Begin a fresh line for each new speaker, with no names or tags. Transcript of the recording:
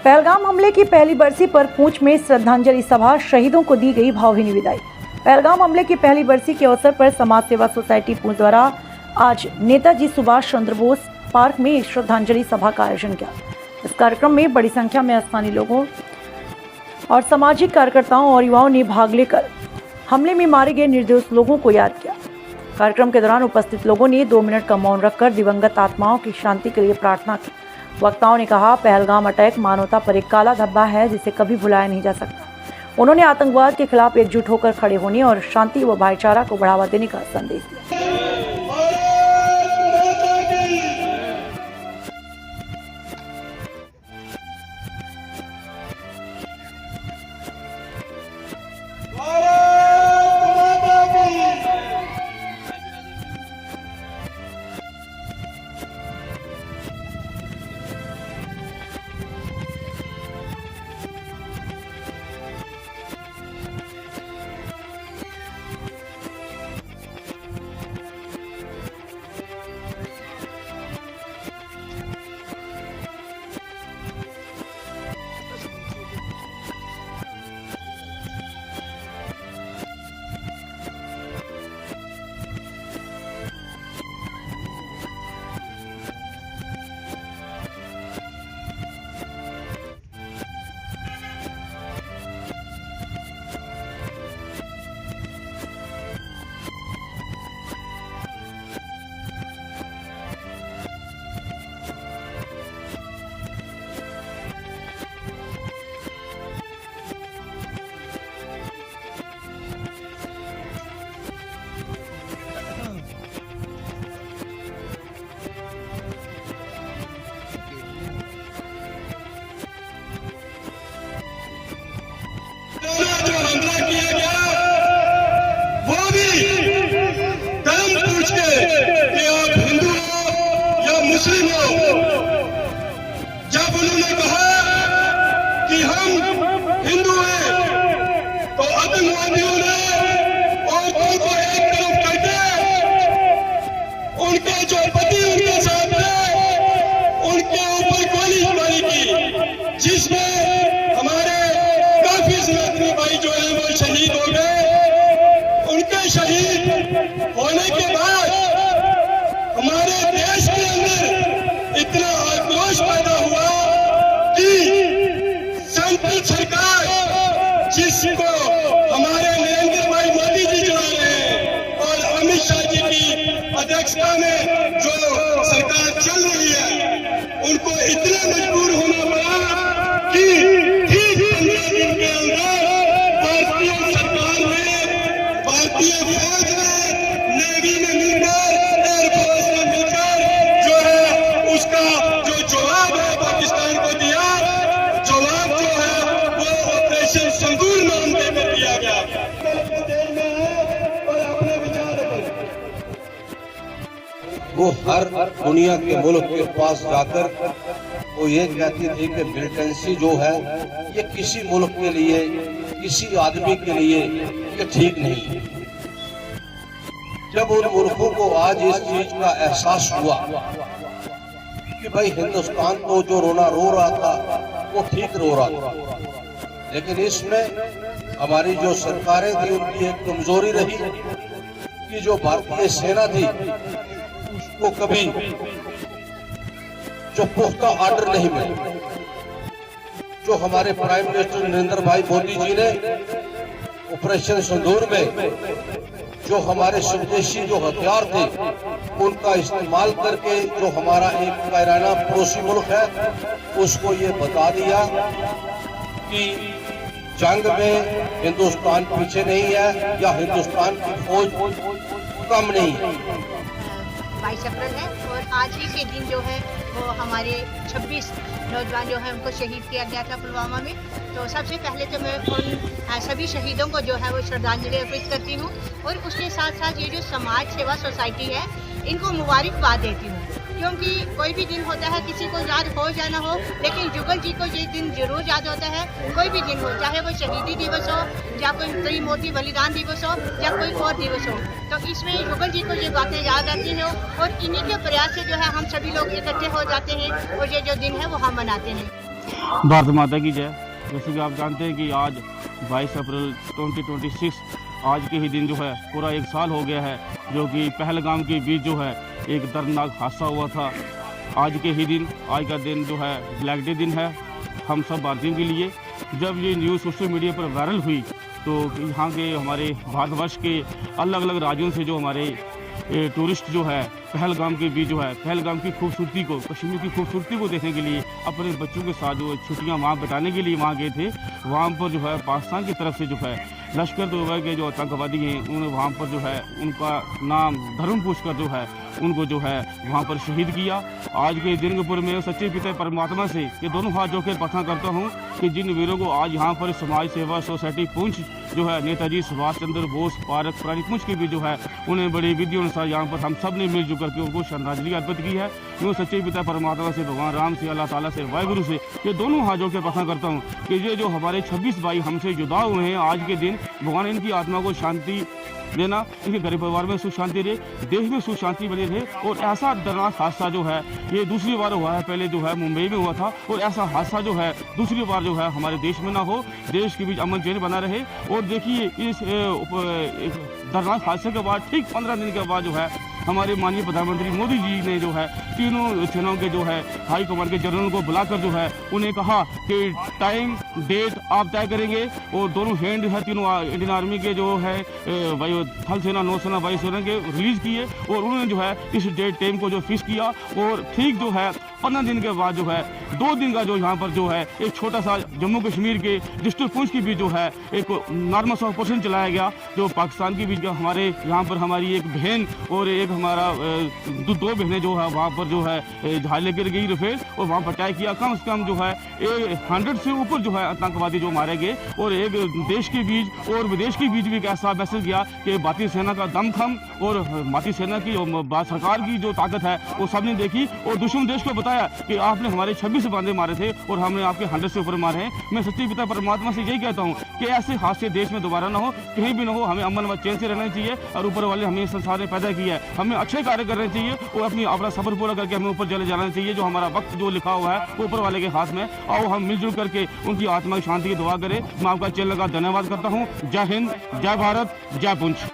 पहलगाम हमले की पहली बरसी पर पूंछ में श्रद्धांजलि सभा, शहीदों को दी गई भावभीनी विदाई। पहलगाम हमले की पहली बरसी के अवसर पर समाज सेवा सोसाइटी पूंछ द्वारा आज नेताजी सुभाष चंद्र बोस पार्क में एक श्रद्धांजलि सभा का आयोजन किया। इस कार्यक्रम में बड़ी संख्या में स्थानीय लोगों और सामाजिक कार्यकर्ताओं और युवाओं ने भाग लेकर हमले में मारे गए निर्दोष लोगों को याद किया। कार्यक्रम के दौरान उपस्थित लोगों ने 2 मिनट का मौन रखकर दिवंगत आत्माओं की शांति के लिए प्रार्थना की। वक्ताओं ने कहा, पहलगाम अटैक मानवता पर एक काला धब्बा है जिसे कभी भुलाया नहीं जा सकता। उन्होंने आतंकवाद के खिलाफ एकजुट होकर खड़े होने और शांति व भाईचारा को बढ़ावा देने का संदेश दिया।
जो हमला किया गया वो भी धर्म पूछ के कि आप हिंदू हो या मुस्लिम हो। जब उन्होंने कहा कि हम हिंदू हैं तो आतंकवादियों ने औरतों को एक तरफ करके उनके जो पति उनके साथ थे उनके ऊपर गोलीबारी की, जिसमें हमारे भाई जो है वो शहीद हो गए। उनके शहीद होने के बाद हमारे देश के अंदर इतना आक्रोश पैदा हुआ कि सेंट्रल सरकार, जिसको हमारे नरेंद्र भाई मोदी जी चला रहे हैं और अमित शाह जी की अध्यक्षता में जो सरकार चल रही है, उनको इतना मजबूर होना पड़ा कि के अंदर भारतीय सरकार ने, भारतीय फौज ने, नेवी में मिलकर, एयरफोर्स में मिलकर जो है उसका जो जवाब है पाकिस्तान को दिया। जवाब जो है वो ऑपरेशन सिंदूर नाम देकर दिया गया। और अपने विचार
वो हर दुनिया के मुल्क के पास जाकर वो ये कहती थी कि मिलिटेंसी जो है ये किसी मुल्क के लिए, किसी आदमी के लिए ये ठीक नहीं है। जब उन मुल्कों को आज इस चीज का एहसास हुआ कि भाई हिंदुस्तान तो जो रो रहा था वो ठीक रो रहा था, लेकिन इसमें हमारी जो सरकारें थी उनकी एक कमजोरी रही कि जो भारतीय सेना थी उसको कभी जो पुख्ता आर्डर नहीं मिला। जो हमारे प्राइम मिनिस्टर नरेंद्र भाई मोदी जी ने ऑपरेशन सिंदूर में जो हमारे स्वदेशी जो हथियार थे उनका इस्तेमाल करके जो हमारा एक कायराना पड़ोसी मुल्क है उसको ये बता दिया कि जंग में हिंदुस्तान पीछे नहीं है या हिंदुस्तान की फौज कम नहीं है।
22 अप्रैल है और आज ही के दिन जो है वो हमारे 26 नौजवान जो है उनको शहीद किया गया था पुलवामा में। तो सबसे पहले तो मैं उन सभी शहीदों को जो है वो श्रद्धांजलि अर्पित करती हूँ और उसके साथ साथ ये जो समाज सेवा सोसाइटी है इनको मुबारकबाद देती हूँ, क्योंकि कोई भी दिन होता है किसी को याद हो जाना हो, लेकिन जुगल जी को ये दिन जरूर याद होता है। कोई भी दिन हो, चाहे वो शहीदी दिवस हो या कोई त्रिमूर्ति बलिदान दिवस हो या कोई और दिवस हो, तो इसमें जुगल जी को ये बातें याद आती हैं और इन्हीं के प्रयास से जो है हम सभी लोग इकट्ठे हो जाते हैं और ये जो दिन है वो हम मनाते हैं।
भारत माता की जय। जैसे कि आप जानते हैं कि आज 22 अप्रैल 2026 आज के ही दिन जो है पूरा 1 साल हो गया है जो कि पहलगाम के बीच जो है एक दर्दनाक हादसा हुआ था। आज के ही दिन, आज का दिन जो है ब्लैक डे दिन है हम सब भारतीयों के लिए। जब ये न्यूज़ सोशल मीडिया पर वायरल हुई तो यहाँ के हमारे भारतवर्ष के अलग अलग राज्यों से जो हमारे टूरिस्ट जो है पहलगाम के बीच जो है पहलगाम की खूबसूरती को, कश्मीर की खूबसूरती को देखने के लिए अपने बच्चों के साथ जो छुट्टियां वहाँ बिताने के लिए वहाँ गए थे। वहाँ पर जो है पाकिस्तान की तरफ से जो है लश्कर तोयबा के जो आतंकवादी हैं उन्होंने वहाँ पर जो है उनका नाम धर्म पूछकर जो है उनको जो है वहाँ पर शहीद किया। आज के दिन के ऊपर मैं सच्चे पिता परमात्मा से ये दोनों हाथ जोड़कर प्रार्थना करता हूँ कि जिन वीरों को आज यहाँ पर समाज सेवा सोसाइटी पुंछ जो है नेताजी सुभाष चंद्र बोस पार्क पुरानी पुंछ के भी जो है उन्हें बड़ी विधि अनुसार यहाँ पर हम सब ने मिलजुल करके उनको श्रद्धांजलि अर्पित की है। मैं सच्चे पिता परमात्मा से, भगवान राम से, अल्लाह ताला से, वाहिगुरु से ये दोनों हाथ जोड़ के प्रार्थना करता हूँ कि ये जो हमारे 26 भाई हमसे जुदा हुए हैं आज के दिन, भगवान इनकी आत्मा को शांति देना, इनके घर परिवार में सुख शांति रहे, देश में सुख शांति बनी रहे। और ऐसा दर्दनाक हादसा जो है ये दूसरी बार हुआ है, पहले जो है मुंबई में हुआ था और ऐसा हादसा जो है दूसरी बार जो है हमारे देश में ना हो, देश के बीच अमन चैन बना रहे। और देखिए इस दर्दनाक हादसे के बाद ठीक 15 दिन के बाद जो है हमारे माननीय प्रधानमंत्री मोदी जी ने जो है तीनों सेनाओं के जो है हाई कमांड के जनरलों को बुलाकर जो है उन्हें कहा कि टाइम डेट आप तय करेंगे। और दोनों हैंड है तीनों इंडियन आर्मी के जो है वायु थल सेना, नौसेना, वायुसेना के रिलीज किए और उन्होंने जो है इस डेट टाइम को जो फिक्स किया। और ठीक जो है 15 दिन के बाद जो है 2 दिन का जो यहाँ पर जो है एक छोटा सा जम्मू कश्मीर के डिस्ट्रिक्ट पुंछ की भी जो है एक नॉर्मल ऑपरेशन चलाया गया जो पाकिस्तान की भी हमारे यहाँ पर हमारी एक बहन और एक हमारा 2 बहनें जो है वहाँ पर जो है जहाज लेकर गई रफेल और वहाँ पर अटैक किया। कम से कम जो है 100 से ऊपर जो है आतंकवादी जो मारे गए और एक देश के बीच और विदेश के बीच भी एक ऐसा मैसेज गया कि भारतीय सेना का दमखम और भारतीय सेना की सरकार की जो ताकत है वो सबने देखी और दुश्मन देश को बताया कि आपने हमारे 26 बंदे मारे थे और हमने आपके 100 से ऊपर मारे हैं। मैं सच्चे पिता परमात्मा से यही कहता हूँ कि ऐसे हादसे देश में दोबारा ना हो, कहीं भी ना हो। हमें अमन व चैन से रहना चाहिए और ऊपर वाले हमें संसार में पैदा किया है, हमें अच्छे कार्य करने चाहिए और अपना सफर पूरा करके हमें ऊपर चले जाना चाहिए। जो हमारा वक्त जो लिखा हुआ है ऊपर वाले के हाथ में, आओ हम मिलजुल करके उनकी आत्मा की शांति की दुआ करें। मैं आपका चैनल का धन्यवाद करता हूँ। जय हिंद, जय भारत, जय पुंछ।